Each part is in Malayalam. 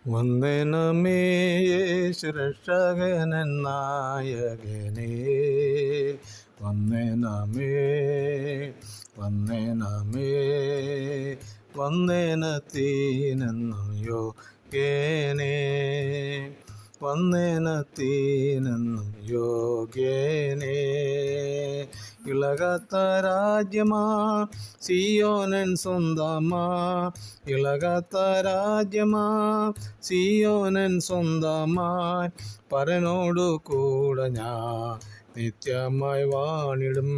വന്ദനമേ യേശുരക്ഷകനൻ നായകനേ, വന്ദനമേ വന്ദനമേ വന്ദനത്തിനെന്നും യോഗ്യനേ, വന്ദനത്തിനെന്നും യോഗ്യനേ. ഇളകാത്ത രാജ്യമാ സിയോനൻ സ്വന്തമാ, ഇളകാത്ത രാജ്യമാ സിയോനൻ സ്വന്തമായി, പരനോടു കൂടെ ഞാൻ നിത്യമായി വാണിടും,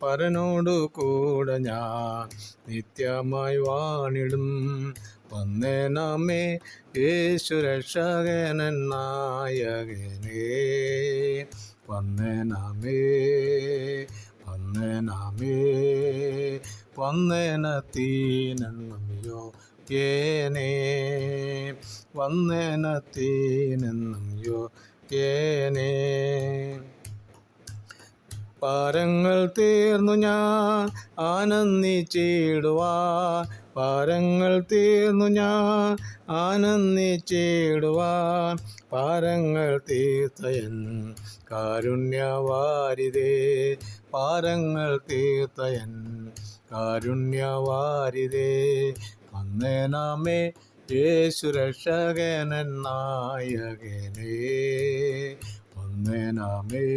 പരനോടു കൂടെ ഞാൻ നിത്യമായി വാണിടും. വന്ദനമേ യേശുരക്ഷകനൻ നായകനേ, വന്ദനമേ വന്ദനമേ വന്ദനത്തിനെന്നും യോഗ്യനേ, വന്ദനത്തിനെന്നും യോഗ്യനേ. പാരങ്ങൾ തീർന്നു ഞാൻ ആനന്ദിച്ചിടുവാൻ, പാരങ്ങൾ തീർന്നു ഞാൻ ആനന്ദിച്ചിടുവാൻ, പാരങ്ങൾ തീർത്തയൻ കാരുണ്യവാരിതേ, പാരങ്ങൾ തീർത്തയൻ കാരുണ്യവാരിതേ. വന്ദനമേ യേശുരക്ഷകനൻ നായകനേ, വന്ദനമേ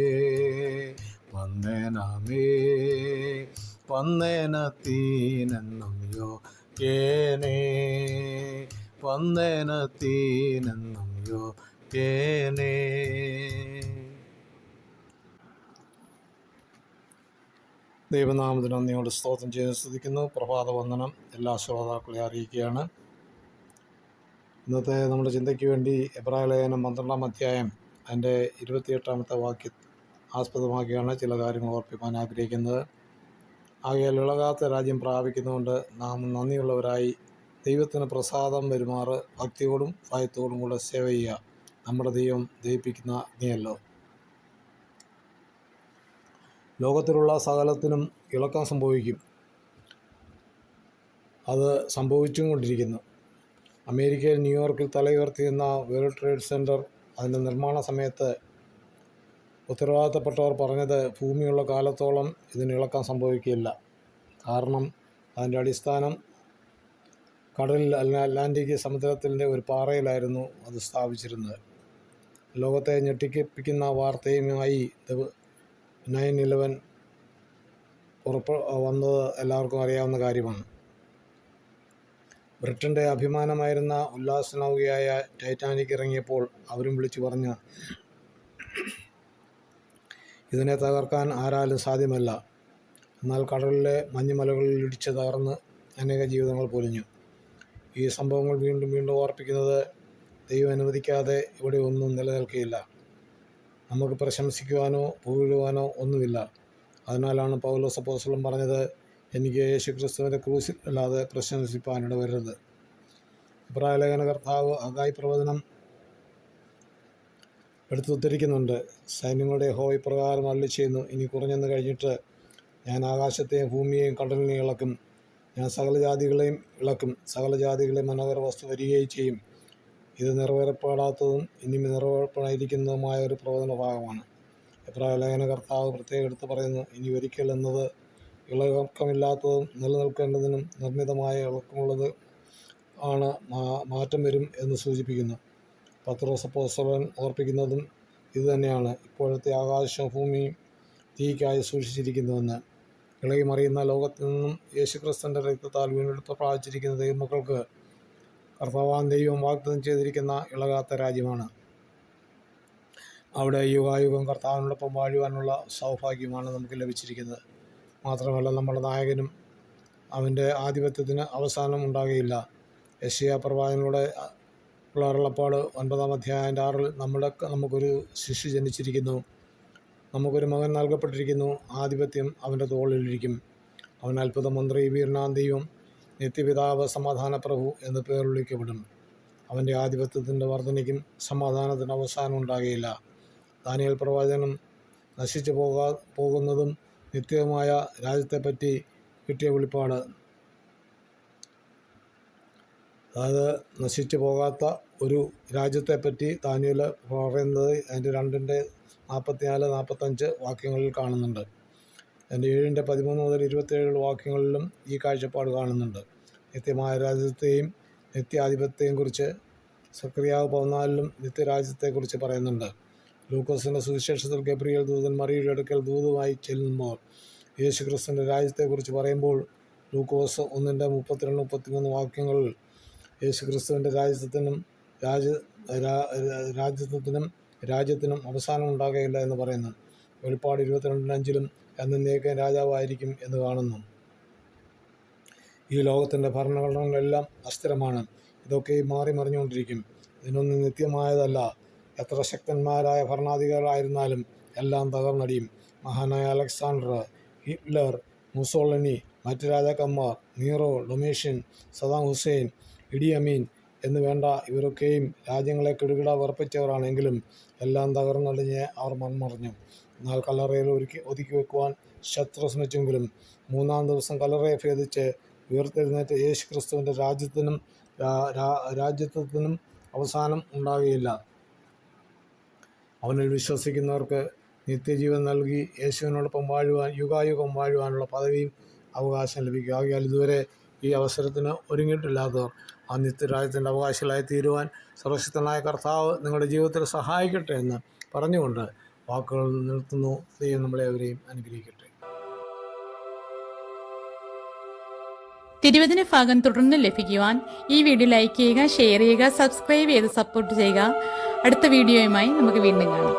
വന്ദനമേ വന്ദനത്തിനെന്നും യോഗ്യനേ, വന്ദനത്തിനെന്നും യോഗ്യനേ. ദൈവനാമത്തിന് നന്ദിയോട് സ്തോത്രം ചെയ്ത് സ്തുതിക്കുന്നു. പ്രഭാത വന്ദനം എല്ലാ ശ്രോതാക്കളെ അറിയിക്കുകയാണ്. ഇന്നത്തെ നമ്മുടെ ചിന്തയ്ക്ക് വേണ്ടി എബ്രായ ലേഖനം 12-ാം അധ്യായം അതിൻ്റെ 28-ാമത്തെ വാക്യം ആസ്പദമാക്കിയാണ് ചില കാര്യങ്ങൾ ഓർപ്പിക്കാൻ ആഗ്രഹിക്കുന്നത്. ആകയാൽ ഇളകാത്ത രാജ്യം പ്രാപിക്കുന്നതുകൊണ്ട് നാം നന്ദിയുള്ളവരായി ദൈവത്തിന് പ്രസാദം വരുമാറ് ഭക്തിയോടും ഭയത്തോടും കൂടെ സേവ ചെയ്യുക. നമ്മുടെ ദൈവം ദയിപ്പിക്കുന്ന നീയല്ലോ. ലോകത്തിലുള്ള സകലത്തിനും ഇളക്കം സംഭവിക്കും. അത് സംഭവിച്ചും കൊണ്ടിരിക്കുന്നു. അമേരിക്കയിൽ ന്യൂയോർക്കിൽ തലയുയർത്തിയിരുന്ന വേൾഡ് ട്രേഡ് സെൻറ്റർ അതിൻ്റെ നിർമ്മാണ സമയത്ത് ഉത്തരവാദിത്തപ്പെട്ടവർ പറഞ്ഞത് ഭൂമിയുള്ള കാലത്തോളം ഇതിന് ഇളക്കം സംഭവിക്കില്ല. കാരണം അതിൻ്റെ അടിസ്ഥാനം കടലിൽ അറ്റ്ലാന്റിക് സമുദ്രത്തിൻ്റെ ഒരു പാറയിലായിരുന്നു അത് സ്ഥാപിച്ചിരുന്നത്. ലോകത്തെ ഞെട്ടിപ്പിക്കുന്ന വാർത്തയുമായി 9/11 വന്നത് എല്ലാവർക്കും അറിയാവുന്ന കാര്യമാണ്. ബ്രിട്ടൻ്റെ അഭിമാനമായിരുന്ന ഉല്ലാസ നൗകയായ ടൈറ്റാനിക് ഇറങ്ങിയപ്പോൾ അവരും വിളിച്ചു പറഞ്ഞു, ഇതിനെ തകർക്കാൻ ആരാലും സാധ്യമല്ല. എന്നാൽ കടലിലെ മഞ്ഞുമലകളിൽ ഇടിച്ച് തകർന്ന് അനേക ജീവിതങ്ങൾ പൊലിഞ്ഞു. ഈ സംഭവങ്ങൾ വീണ്ടും വീണ്ടും ഓർപ്പിക്കുന്നത് ദൈവം അനുവദിക്കാതെ ഇവിടെ ഒന്നും നിലനിൽക്കുകയില്ല. നമുക്ക് പ്രശംസിക്കുവാനോ പുകഴുവാനോ ഒന്നുമില്ല. അതിനാലാണ് പൗലോസ് അപ്പോസ്തലൻ പറഞ്ഞത്, എനിക്ക് യേശുക്രിസ്തുവിൻ്റെ ക്രൂശിൽ അല്ലാതെ പ്രശംസിപ്പാനിട വരരുത്. എബ്രായ ലേഖന കർത്താവ് ഹഗായി പ്രവചനം എടുത്തുദ്ധരിക്കുന്നുണ്ട്. സൈന്യങ്ങളുടെ യഹോവ ഇപ്രകാരം അരുളിച്ചെയ്യുന്നു, ഇനി കുറഞ്ഞെന്ന് കഴിഞ്ഞിട്ട് ഞാൻ ആകാശത്തെയും ഭൂമിയെയും കടലിനെയും ഇളക്കും, ഞാൻ സകല ജാതികളെയും ഇളക്കും, സകല ജാതികളെയും മനോഹര വസ്തു വരികയും ചെയ്യും. ഇത് നിറവേറപ്പെടാത്തതും ഇനി നിറവേർപ്പെടാതിരിക്കുന്നതുമായ ഒരു പ്രവചന ഭാഗമാണ്. എബ്രായ ലേഖന കർത്താവ് പ്രത്യേകം എടുത്ത് പറയുന്നു, ഇനി ഒരിക്കൽ എന്നത് ഇളക്കമില്ലാത്തതും നിലനിൽക്കേണ്ടതിനും നിർമ്മിതമായ ഇളക്കമുള്ളത് ആണ്, മാറ്റം വരും എന്ന് സൂചിപ്പിക്കുന്നു. പത്രോസ് അപ്പോസ്തലൻ ഓർപ്പിക്കുന്നതും ഇതുതന്നെയാണ്. ഇപ്പോഴത്തെ ആകാശവും ഭൂമിയും തീയ്ക്കായി സൂക്ഷിച്ചിരിക്കുന്നുവെന്ന്. ഇളകി മറിയുന്ന ലോകത്തിൽ നിന്നും യേശുക്രിസ്തുവിൻ്റെ രക്തത്താൽ വീണ്ടെടുപ്പ് പ്രാപിച്ചിരിക്കുന്ന ദൈവമക്കൾക്ക് കർത്താവാൻ ദൈവം വാഗ്ദത്തം ചെയ്തിരിക്കുന്ന ഇളകാത്ത രാജ്യമാണ്. അവിടെ യുഗായുഗം കർത്താവിനോടൊപ്പം വാഴുവാനുള്ള സൗഭാഗ്യമാണ് നമുക്ക് ലഭിച്ചിരിക്കുന്നത്. മാത്രമല്ല നമ്മുടെ നായകനും അവൻ്റെ ആധിപത്യത്തിന് അവസാനം ഉണ്ടാകുകയില്ല. യെശയ്യാ പ്രവാചകനിലൂടെ ഉള്ള അരുളപ്പാട് 9-ാം അധ്യായം 6 നമുക്കൊരു ശിശു ജനിച്ചിരിക്കുന്നു, നമുക്കൊരു മകൻ നൽകപ്പെട്ടിരിക്കുന്നു, ആധിപത്യം അവൻ്റെ തോളിലിരിക്കും. അവൻ അത്ഭുത മന്ത്രി, വീരനാം ദൈവം, നിത്യപിതാവ്, സമാധാന പ്രഭു എന്ന് പേർ വിളിക്കപ്പെടും. അവൻ്റെ ആധിപത്യത്തിൻ്റെ വർധനയ്ക്കും സമാധാനത്തിന് അവസാനം ഉണ്ടാകുകയില്ല. ദാനിയേൽ പ്രവാചകനും നശിച്ചു പോകുന്നതും നിത്യവുമായ രാജ്യത്തെപ്പറ്റി കിട്ടിയ വെളിപ്പാട്, അതായത് നശിച്ചു പോകാത്ത ഒരു രാജ്യത്തെപ്പറ്റി ദാനിയേൽ പറയുന്നത് അതിൻ്റെ 2:44-45 വാക്യങ്ങളിൽ കാണുന്നുണ്ട്. അതിൻ്റെ 7:13 മുതൽ 27 വാക്യങ്ങളിലും ഈ കാഴ്ചപ്പാട് കാണുന്നുണ്ട്. നിത്യമായ രാജ്യത്തെയും നിത്യാധിപത്യത്തെയും കുറിച്ച് സക്രിയാവ് 14-ലും നിത്യരാജ്യത്തെക്കുറിച്ച് പറയുന്നുണ്ട്. ലൂക്കോസിൻ്റെ സുവിശേഷത്തിൽ ഗബ്രിയേൽ ദൂതൻ മറിയയുടെ അടുക്കൽ ദൂതുമായി ചെല്ലുമ്പോൾ യേശുക്രിസ്തുവിൻ്റെ രാജ്യത്തെക്കുറിച്ച് പറയുമ്പോൾ ലൂക്കോസ് 1:32-33 വാക്യങ്ങളിൽ യേശുക്രിസ്തുവിൻ്റെ രാജ്യത്തിനും അവസാനം ഉണ്ടാകുകയില്ല എന്ന് പറയുന്നു. വെളിപ്പാട് 22:5-ലും എന്നേക്കും രാജാവായിരിക്കും എന്ന് കാണുന്നു. ഈ ലോകത്തിൻ്റെ ഭരണഘടനകളെല്ലാം അസ്ഥിരമാണ്. ഇതൊക്കെ മാറി മറിഞ്ഞുകൊണ്ടിരിക്കും. ഇതിനൊന്നും നിത്യമായതല്ല. എത്ര ശക്തന്മാരായ ഭരണാധികാരികളായിരുന്നാലും എല്ലാം തകർന്നടിയും. മഹാനായ അലക്സാണ്ടർ, ഹിറ്റ്ലർ, മുസോളിനി, മറ്റ് രാജാക്കന്മാർ, നീറോ, ഡൊമേഷ്യൻ, സദാം ഹുസൈൻ, ഇഡി അമീൻ എന്ന് വേണ്ട ഇവരൊക്കെയും രാജ്യങ്ങളെ കിടുകിട വിറപ്പിച്ചവരാണെങ്കിലും എല്ലാം തകർന്നടിഞ്ഞ് അവർ മൺമറഞ്ഞു. എന്നാൽ കല്ലറയിൽ ഒതുക്കി വെക്കുവാൻ ശത്രു ശ്രമിച്ചെങ്കിലും 3-ാം ദിവസം കല്ലറയെ ഭേദിച്ച് ഉയർത്തെഴുന്നേറ്റ യേശു ക്രിസ്തുവിൻ്റെ രാജ്യത്വത്തിനും അവസാനം ഉണ്ടാകുകയില്ല. അവനിൽ വിശ്വസിക്കുന്നവർക്ക് നിത്യജീവൻ നൽകി യേശുവിനോടൊപ്പം വാഴുവാൻ യുഗായുഗം വാഴുവാനുള്ള പദവിയും അവകാശം ലഭിക്കും. ആകയാൽ ഇതുവരെ ഈ അവസരത്തിന് ഒരുങ്ങിയിട്ടില്ലാത്തവർ ആ നിത്യരാജ്യത്തിൻ്റെ അവകാശികളായി തീരുവാൻ സർവശക്തനായ കർത്താവ് നിങ്ങളുടെ ജീവിതത്തിൽ സഹായിക്കട്ടെ എന്ന് പറഞ്ഞുകൊണ്ട് വാക്കുകൾ നിർത്തുന്നു. ദൈവം നമ്മളെ അവരെയും അനുഗ്രഹിക്കട്ടെ. തിരുവചന ഭാഗം തുടർന്ന് ലഭിക്കുവാൻ ഈ വീഡിയോ ലൈക്ക് ചെയ്യുക, ഷെയർ ചെയ്യുക, സബ്സ്ക്രൈബ് ചെയ്ത് സപ്പോർട്ട് ചെയ്യുക. അടുത്ത വീഡിയോയുമായി നമുക്ക് വീണ്ടും കാണാം.